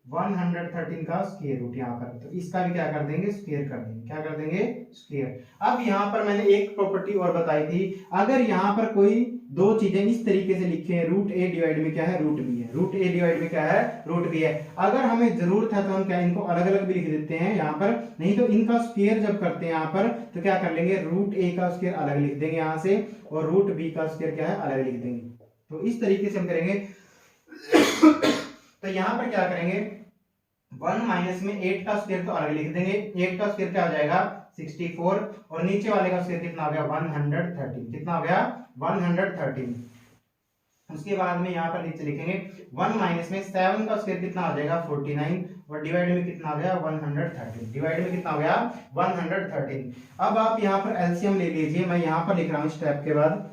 113 का स्क्वायर रूट यहाँ पर, तो इसका भी क्या कर देंगे स्क्वायर कर देंगे, क्या कर देंगे स्क्वायर। अब यहाँ पर मैंने एक प्रॉपर्टी और बताई थी, अगर यहाँ पर कोई दो चीजें इस तरीके से लिखे हैं रूट a डिवाइड में क्या है रूट b है, रूट a डिवाइड में क्या है रूट b है, अगर हमें जरूरत है तो हम क्या इनको अलग अलग भी लिख देते हैं यहाँ पर, नहीं तो इनका स्क्वायर जब करते हैं यहाँ पर तो क्या कर लेंगे रूट a का स्क्वायर अलग लिख देंगे यहाँ से और रूट b का स्क्वायर क्या है अलग लिख देंगे। तो इस तरीके से हम करेंगे। तो यहाँ पर क्या करेंगे 1 माइनस में 8 का स्क्वायर तो अलग लिख देंगे, 8 का स्क्वायर क्या हो जाएगा 64 और नीचे वाले का स्क्वायर कितना हो गया 113, कितना हो गया 113। उसके बाद में यहाँ पर नीचे लिखेंगे 1 माइनस में 7 का स्क्वायर कितना हो जाएगा 49 और डिवाइड में कितना हो गया 113, डिवाइड में कितना हो गया 113। अब आप यहाँ पर एलसीएम ले लीजिए, मैं यहाँ पर लिख रहा हूँ स्टेप के बाद।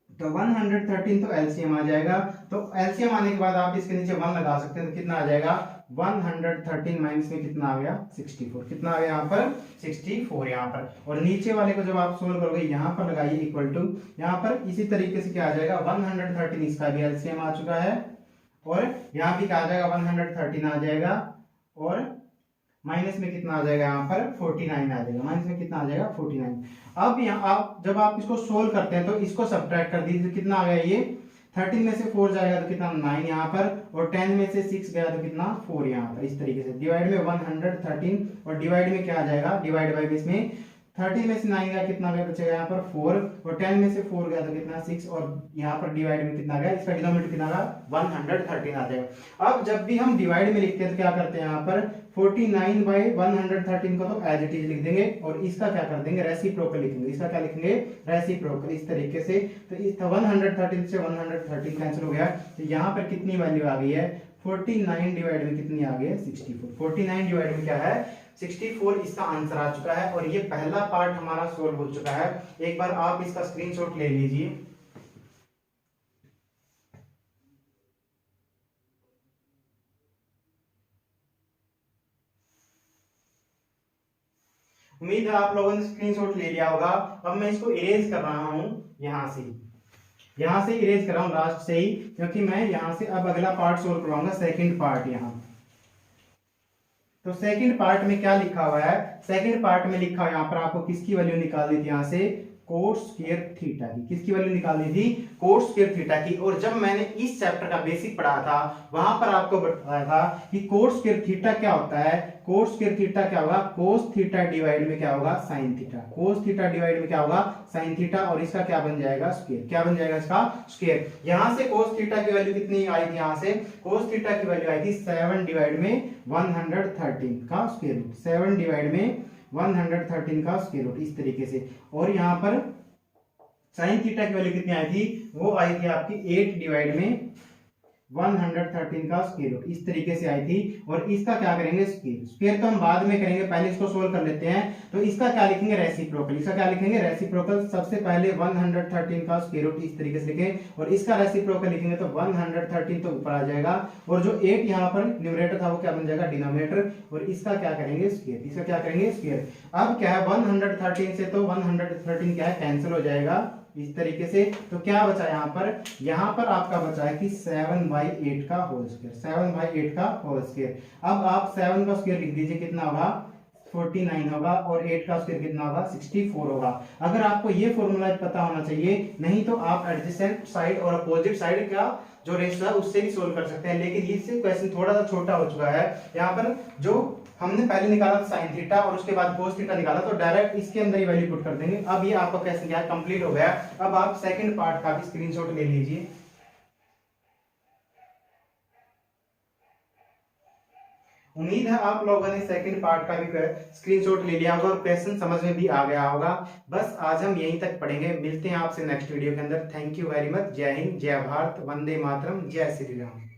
तो 113 तो एलसीएम आ जाएगा, तो एलसीएम आने के बाद आप इसके नीचे 1 लगा सकते हैं तो कितना आ जाएगा 113 माइनस में कितना आ गया 64, कितना आ गया यहाँ पर 64 यहाँ पर। और नीचे वाले को जब आप सोल्व करोगे यहाँ पर लगाइए इक्वल टू, यहाँ पर इसी तरीके से क्या आ जाएगा 113, इसका भी एलसीएम आ चुका है और यहाँ भी क्या आ जाएगा 113 आ जाएगा और माइनस में कितना आ जाएगा यहाँ पर 49 आ जाएगा, माइनस में कितना आ जाएगा 49। अब यहाँ आप जब आप इसको सोल्व करते हैं तो इसको सब्ट्रैक्ट कर दीजिए, कितना आ गया ये 13 में से 4 जाएगा तो कितना 9 यहाँ पर और 10 में से 6 गया तो कितना 4 यहाँ पर। इस तरीके से डिवाइड में 113 और डिवाइड में क्या आ जाएगा डिवाइड बाई इसमें 13 में से 9 गया कितना गया बचेगा यहाँ पर 4 और 10 में से 4 गया तो कितना 6 और यहाँ पर डिवाइड में कितना गया, इसका डिनोमिनेटर कितना गया 113 आ जाएगा। अब जब भी हम डिवाइड में लिखते हैं तो क्या करते हैं यहाँ पर 49 बाई 113 को तो एज इट इज लिख देंगे और इसका क्या कर देंगे रेसिप्रोकल लिखेंगे, इसका क्या लिखेंगे रेसिप्रोकल इस तरीके से। तो इस 113 से 113 कैंसिल हो गया तो यहाँ पर कितनी वैल्यू आ गई है 49 डिवाइड में कितनी आ गई है 64, 49 डिवाइड में क्या है 64 इसका आंसर आ चुका है। और ये पहला पार्ट हमारा सोल्व हो चुका है। एक बार आप इसका स्क्रीनशॉट ले लीजिए। उम्मीद है आप लोगों ने स्क्रीनशॉट ले लिया होगा। अब मैं इसको इरेज कर रहा हूं यहां से इरेज कर रहा हूं लास्ट से ही, क्योंकि मैं यहां से अब अगला पार्ट सोल्व करवाऊंगा सेकंड पार्ट यहाँ। तो सेकंड पार्ट में क्या लिखा हुआ है, सेकंड पार्ट में लिखा हुआ यहाँ पर आपको किसकी वैल्यू निकालनी थी यहाँ से कोस स्क्वायर थीटा की, किसकी वैल्यू निकालनी थी कोस स्क्वायर थीटा की। और जब मैंने इस चैप्टर का बेसिक पढ़ा था वहां पर आपको बताया था कि कोस स्क्वायर थीटा क्या होता है, कोस स्क्वायर थीटा क्या होगा कोस थीटा डिवाइड में क्या होगा sine theta, cos theta divide में क्या होगा साइन थीटा और इसका क्या बन जाएगा स्क्वायर, क्या बन जाएगा इसका स्क्वायर। यहां से कोस थीटा की वैल्यू कितनी आई थी, यहां से कोस थीटा की वैल्यू आई थी 7 डिवाइड में 113 का स्क्वायर रूट, 7 डिवाइड में 113 का स्क्वायर रूट इस तरीके से। और यहाँ पर साइन थीटा की वैल्यू कितनी आई थी, वो आई थी आपकी 8 डिवाइड में 113 का स्क्वायर रूट इस तरीके से आई थी। और इसका क्या करेंगे स्क्वायर, स्क्वायर तो हम बाद में करेंगे, पहले इसको सोल्व कर लेते हैं। तो इसका क्या लिखेंगे रेसिप्रोकल, इसका क्या लिखेंगे रेसिप्रोकल। सबसे पहले 113 का स्क्वायर रूट इस तरीके से लिखें और इसका रेसिप्रोकल लिखेंगे तो 113 तो ऊपर आ जाएगा और जो 8 यहाँ पर न्यूमरेटर था वो क्या बन जाएगा डिनोमिनेटर और इसका क्या करेंगे स्क्वायर, इसका क्या करेंगे स्क्वायर। अब क्या है 113 से तो 113 क्या है कैंसिल हो जाएगा इस तरीके से। तो क्या बचा यहाँ पर आपका बचा है कि 7/8 का होल स्क्वायर, 7/8 का होल स्क्वायर। अब आप 7 का स्क्वायर लिख दीजिए कितना होगा 49 होगा और 8 का स्क्वायर कितना होगा 64 होगा। अगर आपको ये फॉर्मूला पता होना चाहिए, नहीं तो आप एडजेसेंट साइड और अपोजिट साइड का जो रेशियो है उससे भी सोल्व कर सकते हैं। लेकिन इससे क्वेश्चन थोड़ा सा छोटा हो चुका है। यहाँ पर जो हमने पहले निकाला साइन थीटा और उसके बाद कोस थीटा निकाला तो डायरेक्ट इसके अंदर ही वैल्यू पुट कर देंगे। अब ये आपका क्वेश्चन क्या है कंप्लीट हो गया। अब आप सेकंड पार्ट का भी स्क्रीनशॉट ले लीजिए। उम्मीद है आप लोगों ने सेकंड पार्ट का भी स्क्रीनशॉट ले लिया होगा और क्वेश्चन समझ में भी आ गया होगा। बस आज हम यहीं तक पढ़ेंगे, मिलते हैं आपसे नेक्स्ट वीडियो के अंदर। Thank you very much. जय हिंद, जय भारत, वंदे मातरम, जय श्री राम।